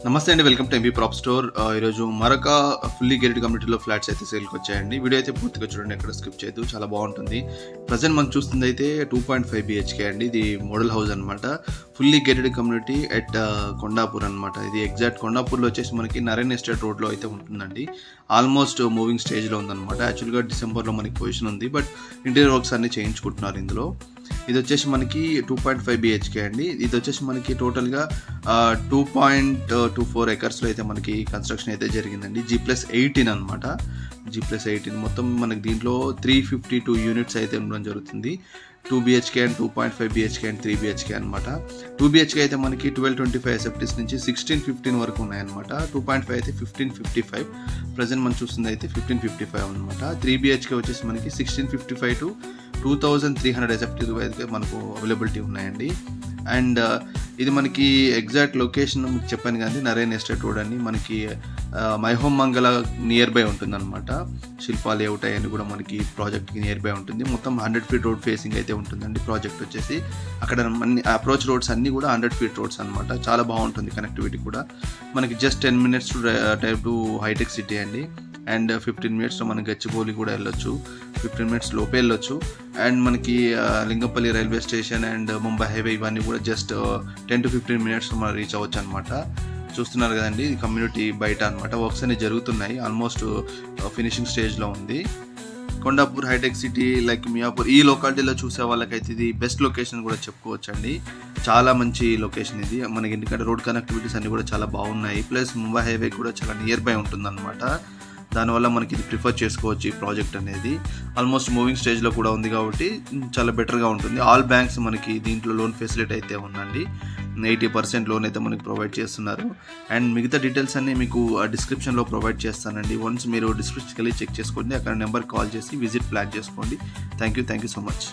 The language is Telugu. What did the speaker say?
నమస్తే అండి, వెల్కమ్ టు ఎంబీ ప్రాప్ స్టోర్. ఈరోజు మరొక ఫుల్లీ గేటెడ్ కమ్యూనిటీలో ఫ్లాట్స్ అయితే సేల్కి వచ్చాయండి. వీడియో అయితే పూర్తిగా చూడండి, ఎక్కడ స్కిప్ చేయదు, చాలా బాగుంటుంది. ప్రజెంట్ మనం చూస్తుంది అయితే 2.5 BHK అండి. ఇది మోడల్ హౌస్ అనమాట. Fully gated community at Kondapur అనమాట. ఇది ఎగ్జాక్ట్ కొండాపూర్లో వచ్చేసి మనకి నరేన్ ఎస్టేట్ రోడ్లో అయితే ఉంటుందండి. ఆల్మోస్ట్ మూవింగ్ స్టేజ్లో ఉందన్నమాట. యాక్చువల్గా డిసెంబర్లో మనకి పొజిషన్ ఉంది, బట్ ఇంటీరియర్ వర్క్స్ అన్ని చేయించుకుంటున్నారు ఇందులో. ఇది వచ్చేసి మనకి 2.5 BHK అండి. ఇది వచ్చేసి మనకి టోటల్గా 2.24 ఎకర్స్లో అయితే మనకి కన్స్ట్రక్షన్ అయితే జరిగిందండి. G+18 అనమాట. G+18 మొత్తం మనకి దీంట్లో 352 యూనిట్స్ అయితే ఉండడం జరుగుతుంది. 2 BHK and 2.5 BHK and 3 BHK అనమాట. 2 BHK అయితే మనకి 1225 SFTs నుంచి 1615 వరకు ఉన్నాయన్నమాట. 2.5 అయితే 1555. ప్రజెంట్ మనం చూస్తుంది అయితే 1555 అనమాట. 3 BHK వచ్చేసి మనకి 1655 టు 2300 SFTs అయితే మనకు అవైలబిలిటీ ఉన్నాయండి. అండ్ ఇది మనకి ఎగ్జాక్ట్ లొకేషన్ మీకు చెప్పాను కానీ నరేన్ ఎస్టేట్ రోడ్ అని మనకి మై హోమ్ మంగళ నియర్ బై ఉంటుందన్నమాట. శిల్పా లేఅవుట్ అవన్నీ కూడా మనకి ప్రాజెక్ట్కి నియర్ బై ఉంటుంది. మొత్తం 100 feet రోడ్ ఫేసింగ్ అయితే ఉంటుందండి ప్రాజెక్ట్ వచ్చేసి. అక్కడ అన్ని అప్రోచ్ రోడ్స్ అన్నీ కూడా 100 feet రోడ్స్ అనమాట. చాలా బాగుంటుంది కనెక్టివిటీ కూడా. మనకి just 10 minutes type to Hitech City అండి. అండ్ 15 minutesలో మనకి గచ్చిబౌలి కూడా వెళ్ళొచ్చు. 15 minutes లోపే వెళ్ళొచ్చు. అండ్ మనకి Lingampally railway station and Mumbai highway ఇవన్నీ కూడా జస్ట్ 10 to 15 minutes మనం రీచ్ అవ్వచ్చు అనమాట. చూస్తున్నారు కదండి, ఇది కమ్యూనిటీ బయట అనమాట. వర్క్స్ అన్ని జరుగుతున్నాయి, ఆల్మోస్ట్ ఫినిషింగ్ స్టేజ్లో ఉంది. కొండాపూర్ హైటెక్ సిటీ లైక్ మియాపూర్ ఈ లొకాలిటీలో చూసే వాళ్ళకైతే ఇది బెస్ట్ లొకేషన్ కూడా చెప్పుకోవచ్చు అండి. చాలా మంచి లొకేషన్ ఇది మనకి, ఎందుకంటే రోడ్ కనెక్టివిటీస్ అన్నీ కూడా చాలా బాగున్నాయి. ప్లస్ ముంబై హైవే కూడా చాలా నియర్ బై ఉంటుందన్నమాట. దానివల్ల మనకి ఇది ప్రిఫర్ చేసుకోవచ్చు ఈ ప్రాజెక్ట్ అనేది. ఆల్మోస్ట్ మూవింగ్ స్టేజ్లో కూడా ఉంది కాబట్టి చాలా బెటర్గా ఉంటుంది. ఆల్ బ్యాంక్స్ మనకి దీంట్లో లోన్ ఫెసిలిటీ అయితే ఉందండి. 80% లోన్ అయితే మనకి ప్రొవైడ్ చేస్తున్నారు. అండ్ మిగతా డీటెయిల్స్ అన్నీ మీకు డిస్క్రిప్షన్లో ప్రొవైడ్ చేస్తానండి. వన్స్ మీరు డిస్క్రిప్షన్కి వెళ్ళి చెక్ చేసుకోండి, అక్కడ నెంబర్ కాల్ చేసి విజిట్ ప్లాన్ చేసుకోండి. Thank you so much.